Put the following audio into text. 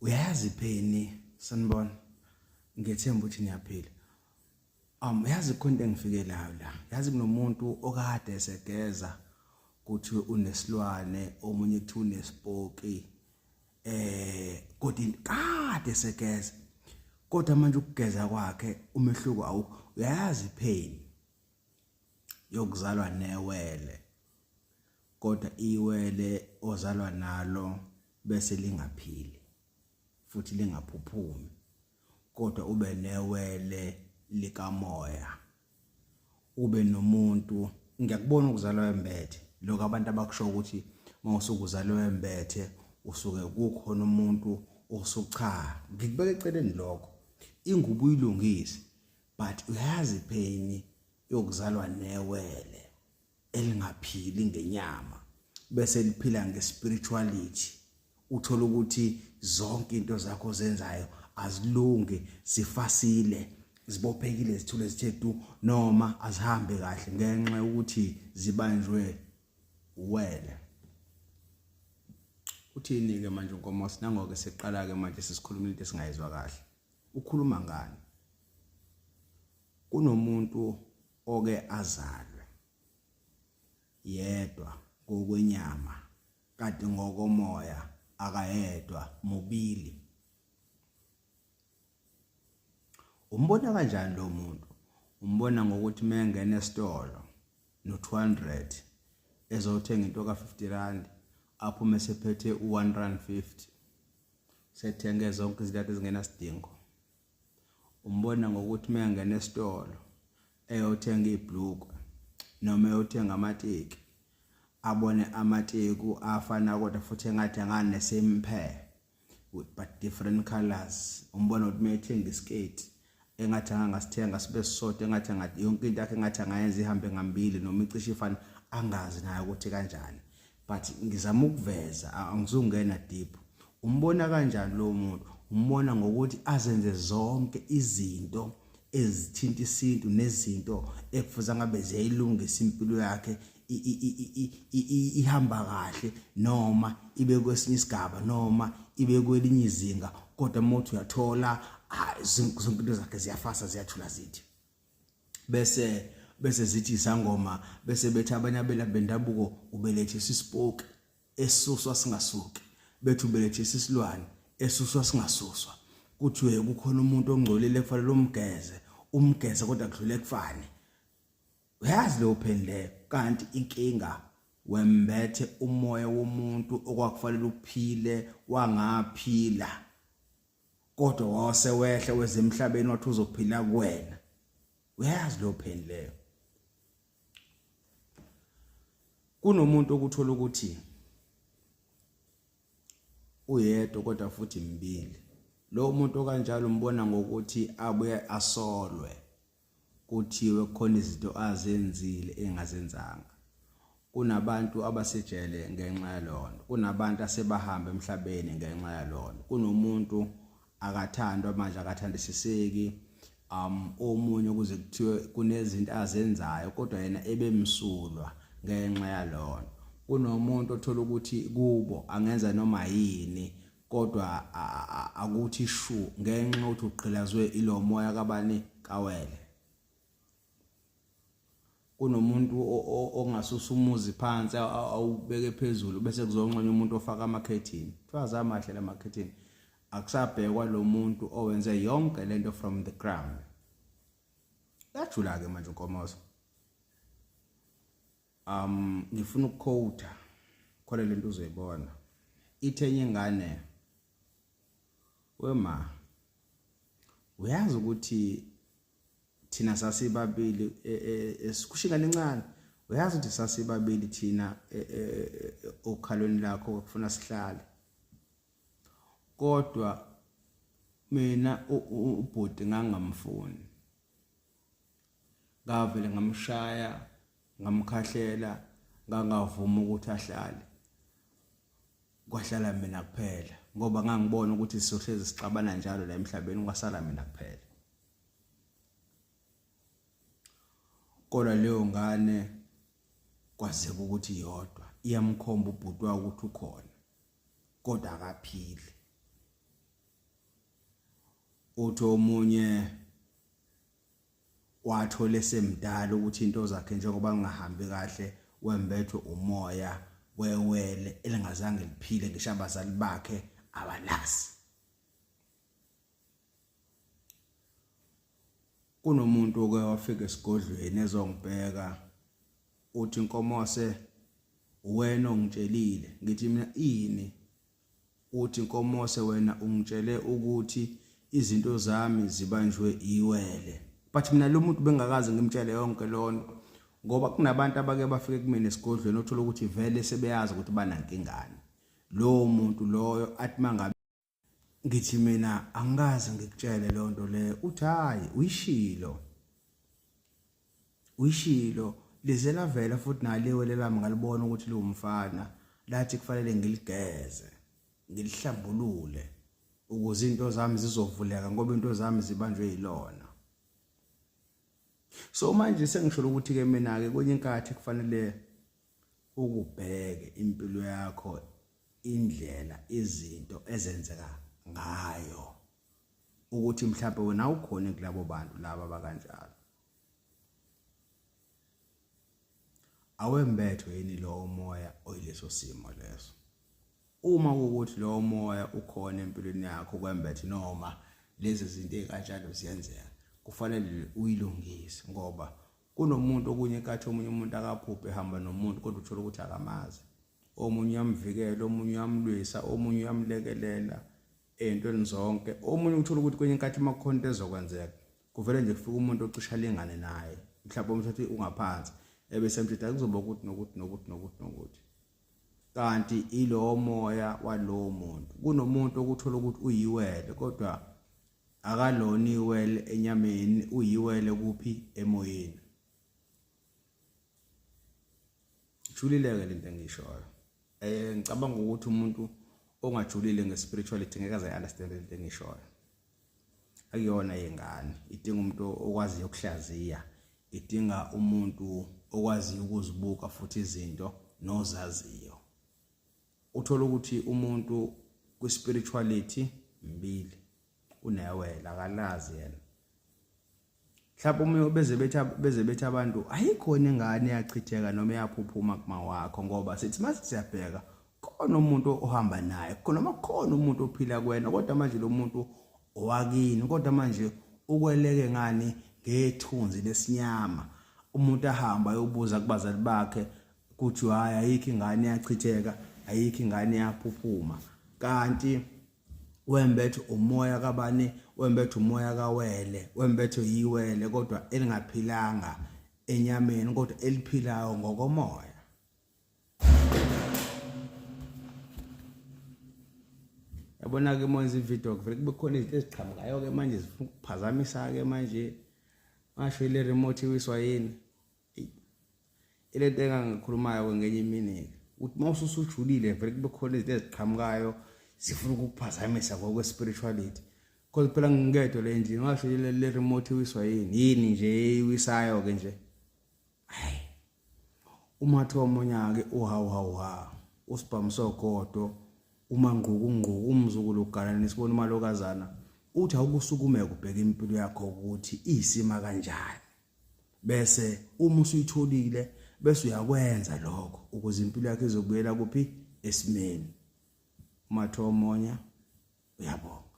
Uyazi pheni sanibona ngethemba ukuthi niyaphila. Yazi konke engifikelayo la. Yazi kunomuntu okade esegeza kuthi unesilwane omunye kuthi unespoki kodwa kade esegeza. Kodwa manje ukugeza kwakhe umehluko awukho. Uyazi pheni yokuzalwa newele. Kodwa iwele ozalwa nalo bese lingaphili futhi lingaphuphumi. Kodwa ube newele likamoya. Ube nomuntu ngiyakubona ukuzalwa wembethe. Lokho abantu abakusho ukuthi mawusukuzalwa wembethe usuke kukhona umuntu osucha. Ngikubeka eceleni lokho. Ingubo uyilungise but uyazi pheni yokuzalwa newele elingaphili ngenyama bese liphila ngespirituality. Uthola ukuthi zonke into zakho zenzayo azilunge, zifasile, zibophekile, zithule zithe tu noma azihambe kahle ngenxa ukuthi zibanjwe uwele. Uthini ke manje uNkomosi nangoke seqala ke manje sisikhuluma into esingayizwa kahle. Ukhuluma ngani? Kunomuntu oke azalwe yedwa ngokwenyama kanti ngokomoya akayedwa mobili. Umbona kanjani lo muntu? Umbona ngokuthi mengene esitolo no 200 ezothenga into ka 50 rand aphume sephethe u1 rand 50 sethenga zonke izinto ezingena sidingo. Umbona ngokuthi mengene esitolo eyothenga ibhlukwe noma eyothenga amateki abone amateku afana kodwa futhi engathi angane same pair but different colors. Umbona ukuthi mayethenga iskate engathi angasithenga sibe sisodwa engathi yonke into yakhe engathi angayenza ihambe ngambili noma icishe ifana angazi nayo ukuthi kanjani. But ngizama ukuveza angizungena deep. Umbona kanjani lo muntu? Umbona ngokuthi azenze zonke izinto ezithinta isintu nezinto ekufuza ngabe ziyilungisa impilo yakhe ihamba kahle noma ibe kwesinye isigaba noma ibe kwelinye izinga kodwa umuntu uyathola zonke into zakhe ziyafasa ziyathula zithi bese zithi isangoma bese bethi abanye abelaphi bendabuko ubelethisa ispoke esuswa singasuki bethi ubelethisa isilwane esuswa singasuswa kuthiwe kukhona umuntu ongcolile kufanele umgeze kodwa kudlule kufane. Uyazi lo phendle kanti inkinga wembethe umoya womuntu okwakufanele uphile wangaphila kodwa wasewehle wezemhlabeni wathi uzophila kuwena. Uyazi lo phendle kunomuntu okuthola ukuthi uyedwa kodwa futhi mbili. Lo muntu okanjalo umbona ngokuthi abuye asolwe kuthiwe khona izinto azenzile engazenzanga. Kunabantu abasejele ngenxa yalona. Kunabantu asebahamba emhlabeni ngenxa yalona. Kunomuntu akathandwa manje akathandisiseki. Omunye kuze kuthiwe kunezinto azenzayo kodwa yena ebemsulwa ngenxa yalona. Kunomuntu othola ukuthi kubo angenza noma yini kodwa akuthi shu ngenxa ukuthi uqhilazwe ilo moya kabani kawele. Kunomuntu ongasusa umuzi phansi awubeke phezulu bese kuzonqonya umuntu ofaka amakhethini. Kuthiwa zamahle lamakhethini akusabhekwa lo muntu owenze yonke lento from the ground. Yajula ke manje uNkomosi. Ngifuna ukuquote khona lento uzoyibona. Ithenye ingane wema uyazi ukuthi thina sasibabili esikushingana encane. Uyazi ukuthi sasibabili thina okhalweni lakho ukufuna sihlale kodwa mina ubhuti ngangamfuni ngavele ngamshaya ngamkhahlela ngangavuma ukuthi ahlale kwahlala mina kuphela ngoba ngangibona ukuthi sizohlezi sixabana njalo la emhlabeni kwasala mina kuphela. Kodwa leyo ngane kwazeka ukuthi yodwa iyamkhomba ubhuti wakhe ukuthi ukhona kodwa akaphili. uthi omunye wathola esemdala ukuthi into zakhe njengoba ngingahambi kahle wembethwe umoya wewele elingazange liphile ngisho abazali bakhe abalazi. Kunomuntu oke wafika esigodlweni ezongibheka uthi Nkomose wena ongitshelile ngithi mina ini uthi Nkomose wena ungitshele ukuthi izinto zami zibanjwe iwele but mina lo muntu bengakazi ngimtshele yonke lonto ngoba kunabantu abake bafike kumina esigodlweni othola ukuthi vele sebeyazi ukuthi banankingane. Lo muntu loyo athi mangabe ngithi mina angikaze ngikutshele lonto le uthi hayi uyishilo lizela vela futhi naliwele lami ngalibona ukuthi liwumfana lathi kufanele ngiligeze ngilihlambulule ukuze into zami zizovuleka ngoba into zami zibanjwe yilona. So manje sengisho ukuthi ke mina ke kwenye inkathi kufanele ukubheke impilo yakho indlela izinto ezenzeka ngayo ukuthi mhlawumbe wena ukhona kulabo bantu laba bakanjalo. Awembethwe yini lo moya oyileso simo leso. Uma ukuthi lo moya ukhona empilweni yakho kwembethe noma lezi zinto ezikanjalo ziyenzeka kufanele uyilungise ngoba kunomuntu okunye enkathi omunye umuntu akaphuphe ehamba nomuntu kodwa uthola ukuthi akamazi. Omunye uyamvikela, omunye uyamlwisa, omunye uyamlekelela ezintweni zonke. Omunye uthola ukuthi kwenye inkathi makukhona into ezokwenzeka kuvele nje kufika umuntu ocisha lingane naye mhlawumbe umthathe ungaphansi ebese mthetha kuzoba ukuthi nokuthi kanti ilo moya walowo muntu. Kunomuntu okuthola ukuthi uyiwele kodwa akalona iwele enyameni uyiwele kuphi emoyeni. Julileke lento engishoyo. Ngicabanga ukuthi umuntu ongajulile ngespirituality ngeke aze understand lento engishoyo. Akuyona yengane, idinga umuntu okwazi ukuhlaziya, idinga umuntu okwazi ukuzibuka futhi izinto nozaziyo. Uthola ukuthi umuntu kwispirituality mbili unewela akalazi yena. Mhlawumbe umuntu beze bethi abantu ayikhona ingane yachitheka noma yaphuphuma kuma wakho ngoba sithi mase siyabheka khona umuntu ohamba naye khona makhona umuntu ophila kuwena kodwa manje lo muntu owakini kodwa manje ukweleke ngani ngethunzi lesinyama. Umuntu ahamba ayobuza kubazali bakhe kuthi hayi ayikho ingane yachitheka ayikho ingane yaphuphuma kanti wembethe umoya kabani, wembethe umoya kawele, wembethe yiwele kodwa elingaphilanga enyameni kodwa eliphilayo ngokomoya. Yabona ke manje ivideo kuvele kube khona izinto eziqhamukayo ke manje zifuna ukuphazamisa ke manje masho ile remote wiswa yini ile nto engangikhulumayo ngenye imini uthi mawususujulile vele kube khona izinto eziqhamukayo sifuna ukuphazamisa ngokwespirituality because phela ngingedwa le endlini ngasho le remote wiswa yini nje iwisayo ke nje. Hayi umathi omunya ke uhawu usibhamso godo uma ngquku umzukulu ugana nesibona imalokazana uthi awukusukume kubheka impilo yakho ukuthi isima kanjani bese uma usuyitholile bese uyakwenza lokho ukuze impilo yakho izobuyela kuphi esimeni. Umathi omunya uyabona.